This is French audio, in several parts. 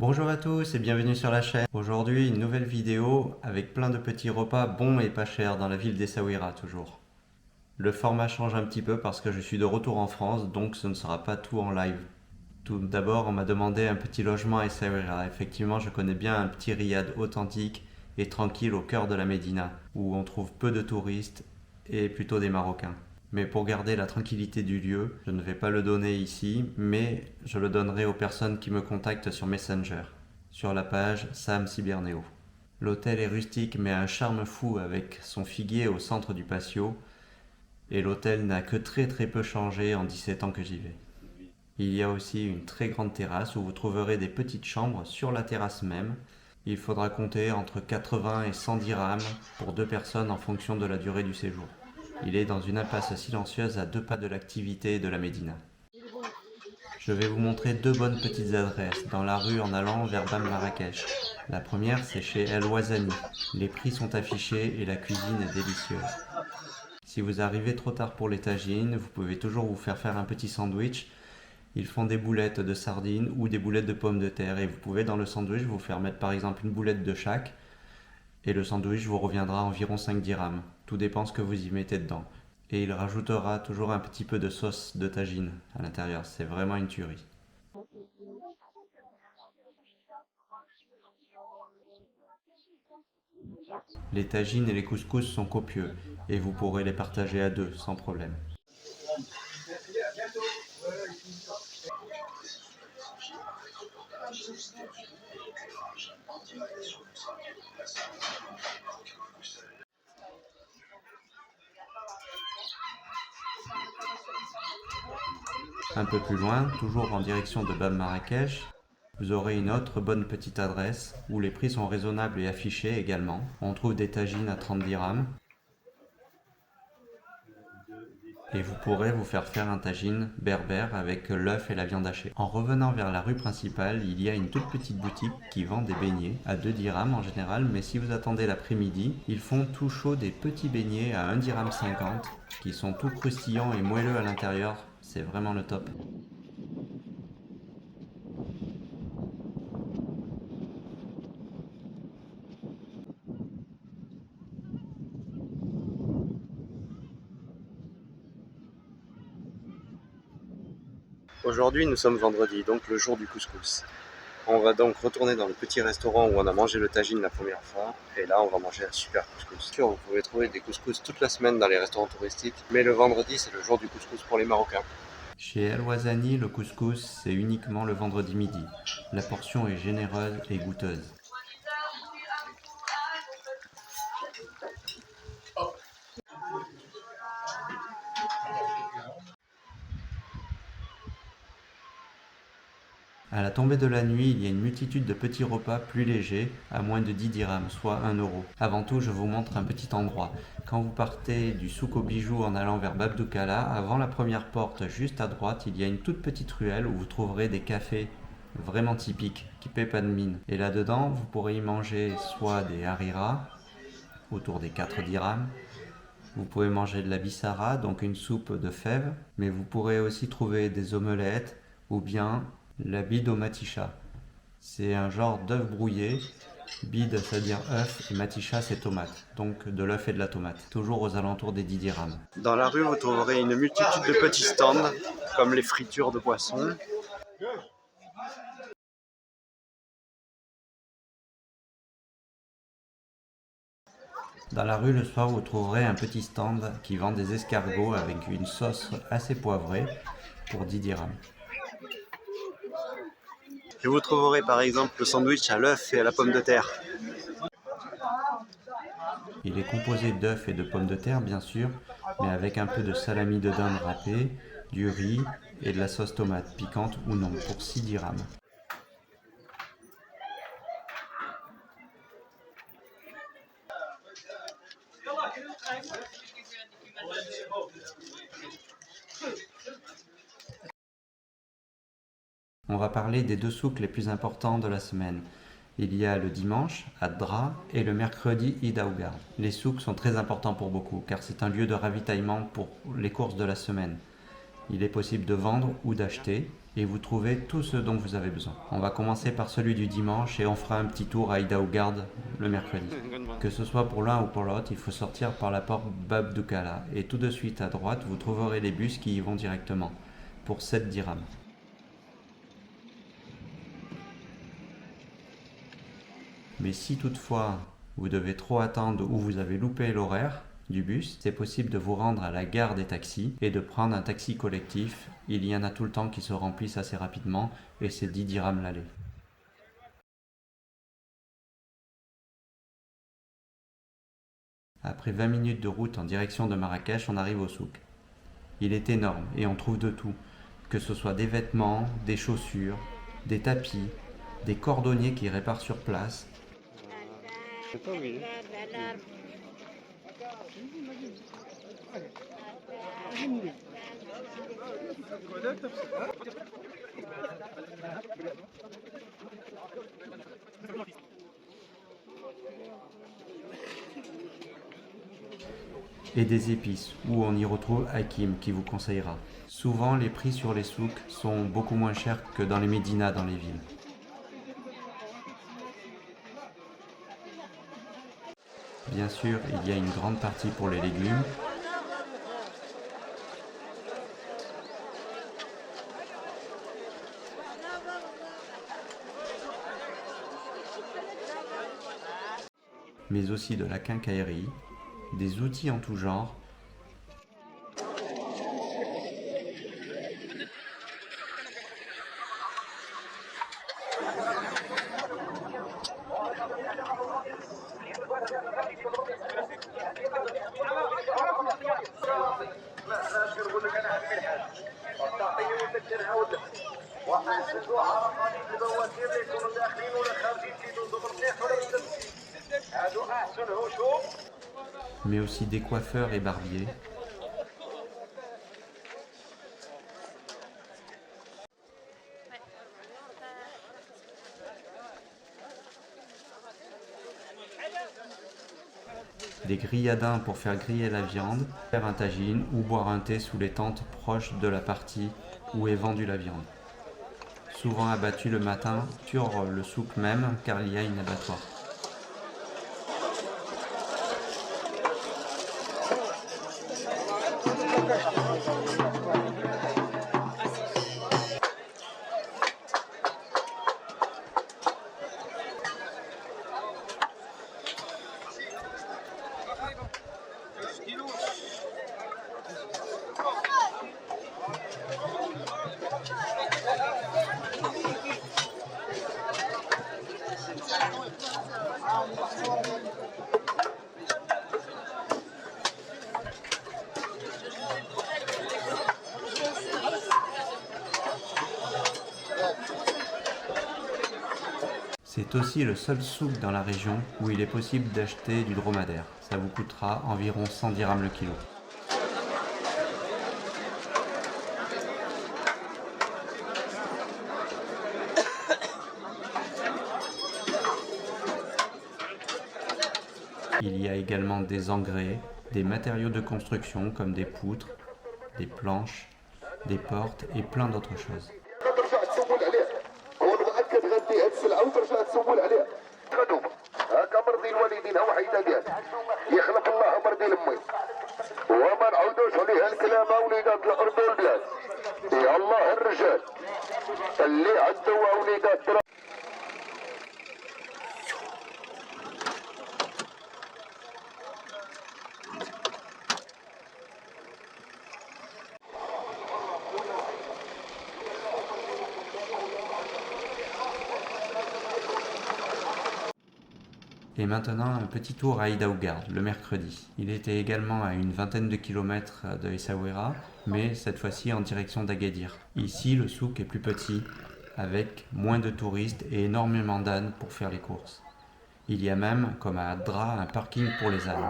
Bonjour à tous et bienvenue sur la chaîne. Aujourd'hui, une nouvelle vidéo avec plein de petits repas bons et pas chers dans la ville d'Essaouira toujours. Le format change un petit peu parce que je suis de retour en France, donc ce ne sera pas tout en live. Tout d'abord, on m'a demandé un petit logement à Essaouira. Effectivement, je connais bien un petit riad authentique et tranquille au cœur de la Médina, où on trouve peu de touristes et plutôt des Marocains. Mais pour garder la tranquillité du lieu, je ne vais pas le donner ici, mais je le donnerai aux personnes qui me contactent sur Messenger, sur la page Sam Ciberneo. L'hôtel est rustique mais a un charme fou avec son figuier au centre du patio, et l'hôtel n'a que très peu changé en 17 ans que j'y vais. Il y a aussi une très grande terrasse où vous trouverez des petites chambres sur la terrasse même. Il faudra compter entre 80 et 100 dirhams pour deux personnes en fonction de la durée du séjour. Il est dans une impasse silencieuse à 2 pas de l'activité de la Médina. Je vais vous montrer 2 bonnes petites adresses dans la rue en allant vers Bam Marrakech. La première, c'est chez El Ouazani. Les prix sont affichés et la cuisine est délicieuse. Si vous arrivez trop tard pour les tagines, vous pouvez toujours vous faire un petit sandwich. Ils font des boulettes de sardines ou des boulettes de pommes de terre et vous pouvez dans le sandwich vous faire mettre par exemple une boulette de chaque et le sandwich vous reviendra environ 5 dirhams. Tout dépend ce que vous y mettez dedans. Et il rajoutera toujours un petit peu de sauce de tagine à l'intérieur. C'est vraiment une tuerie. Les tagines et les couscous sont copieux et vous pourrez les partager à deux sans problème. Un peu plus loin, toujours en direction de Bab Marrakech, vous aurez une autre bonne petite adresse où les prix sont raisonnables et affichés également. On trouve des tagines à 30 dirhams et vous pourrez vous faire un tagine berbère avec l'œuf et la viande hachée. En revenant vers la rue principale, il y a une toute petite boutique qui vend des beignets à 2 dirhams en général, mais si vous attendez l'après-midi, ils font tout chaud des petits beignets à 1 dirham 50 qui sont tout croustillants et moelleux à l'intérieur. C'est vraiment le top. Aujourd'hui, nous sommes vendredi, donc le jour du couscous. On va donc retourner dans le petit restaurant où on a mangé le tagine la première fois. Et là, on va manger un super couscous. Sûr, vous pouvez trouver des couscous toute la semaine dans les restaurants touristiques. Mais le vendredi, c'est le jour du couscous pour les Marocains. Chez El Ouazani, le couscous, c'est uniquement le vendredi midi. La portion est généreuse et goûteuse. À la tombée de la nuit, il y a une multitude de petits repas plus légers, à moins de 10 dirhams, soit 1 euro. Avant tout, je vous montre un petit endroit. Quand vous partez du souk aux bijoux en allant vers Bab Doukala, avant la première porte, juste à droite, il y a une toute petite ruelle où vous trouverez des cafés vraiment typiques, qui paient pas de mine. Et là-dedans, vous pourrez y manger soit des harira, autour des 4 dirhams, vous pouvez manger de la bissara, donc une soupe de fèves, mais vous pourrez aussi trouver des omelettes ou bien la bide au matisha. C'est un genre d'œuf brouillé. Bide, c'est-à-dire œuf, et matisha, c'est tomate. Donc de l'œuf et de la tomate. Toujours aux alentours des 10 dirhams. Dans la rue, vous trouverez une multitude de petits stands, comme les fritures de poissons. Dans la rue, le soir, vous trouverez un petit stand qui vend des escargots avec une sauce assez poivrée pour 10 dirhams. Et vous trouverez par exemple le sandwich à l'œuf et à la pomme de terre. Il est composé d'œufs et de pommes de terre bien sûr, mais avec un peu de salami de dinde râpée, du riz et de la sauce tomate, piquante ou non, pour 6 dirhams. On va parler des 2 souks les plus importants de la semaine. Il y a le dimanche, Ad-Dra, et le mercredi, Eid Aougar. Les souks sont très importants pour beaucoup, car c'est un lieu de ravitaillement pour les courses de la semaine. Il est possible de vendre ou d'acheter. et vous trouvez tout ce dont vous avez besoin. On va commencer par celui du dimanche et on fera un petit tour à Idaougarde le mercredi. Que ce soit pour l'un ou pour l'autre, il faut sortir par la porte Bab Doukala et tout de suite à droite, vous trouverez les bus qui y vont directement pour 7 dirhams. Mais si toutefois vous devez trop attendre ou vous avez loupé l'horaire du bus, c'est possible de vous rendre à la gare des taxis et de prendre un taxi collectif. Il y en a tout le temps qui se remplissent assez rapidement et c'est 10 dirhams l'aller. Après 20 minutes de route en direction de Marrakech, on arrive au souk. Il est énorme et on trouve de tout, que ce soit des vêtements, des chaussures, des tapis, des cordonniers qui réparent sur place. Et des épices, où on y retrouve Hakim qui vous conseillera. Souvent, les prix sur les souks sont beaucoup moins chers que dans les médinas dans les villes. Bien sûr, il y a une grande partie pour les légumes. Mais aussi de la quincaillerie, des outils en tout genre, mais aussi des coiffeurs et barbiers. Des grilladins pour faire griller la viande, faire un tagine ou boire un thé sous les tentes proches de la partie où est vendue la viande. Souvent abattu le matin sur le souk même car il y a une abattoir. C'est aussi le seul souk dans la région où il est possible d'acheter du dromadaire. Ça vous coûtera environ 100 dirhams le kilo. Il y a également des engrais, des matériaux de construction comme des poutres, des planches, des portes et plein d'autres choses. Et maintenant, un petit tour à Idaougarde, le mercredi. Il était également à une vingtaine de kilomètres de Essaouira, mais cette fois-ci en direction d'Agadir. Ici, le souk est plus petit, avec moins de touristes et énormément d'ânes pour faire les courses. Il y a même, comme à Adra, un parking pour les ânes.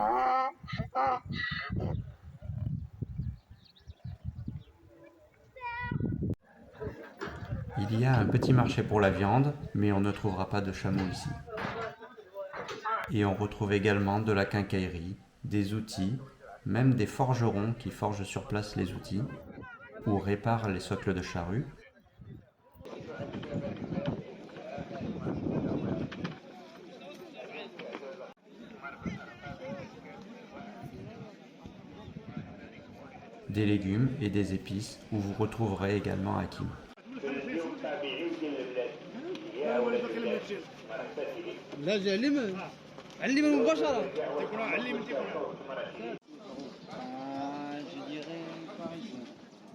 Il y a un petit marché pour la viande, mais on ne trouvera pas de chameau ici. Et on retrouve également de la quincaillerie, des outils, même des forgerons qui forgent sur place les outils, ou réparent les socles de charrue. Des légumes et des épices où vous retrouverez également Hakim.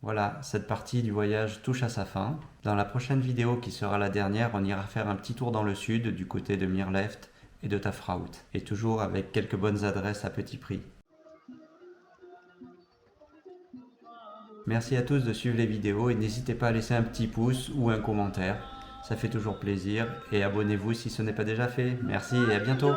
Voilà, cette partie du voyage touche à sa fin. Dans la prochaine vidéo qui sera la dernière, on ira faire un petit tour dans le sud du côté de Mirleft et de Tafraout. Et toujours avec quelques bonnes adresses à petit prix. Merci à tous de suivre les vidéos et n'hésitez pas à laisser un petit pouce ou un commentaire. Ça fait toujours plaisir et abonnez-vous si ce n'est pas déjà fait. Merci et à bientôt.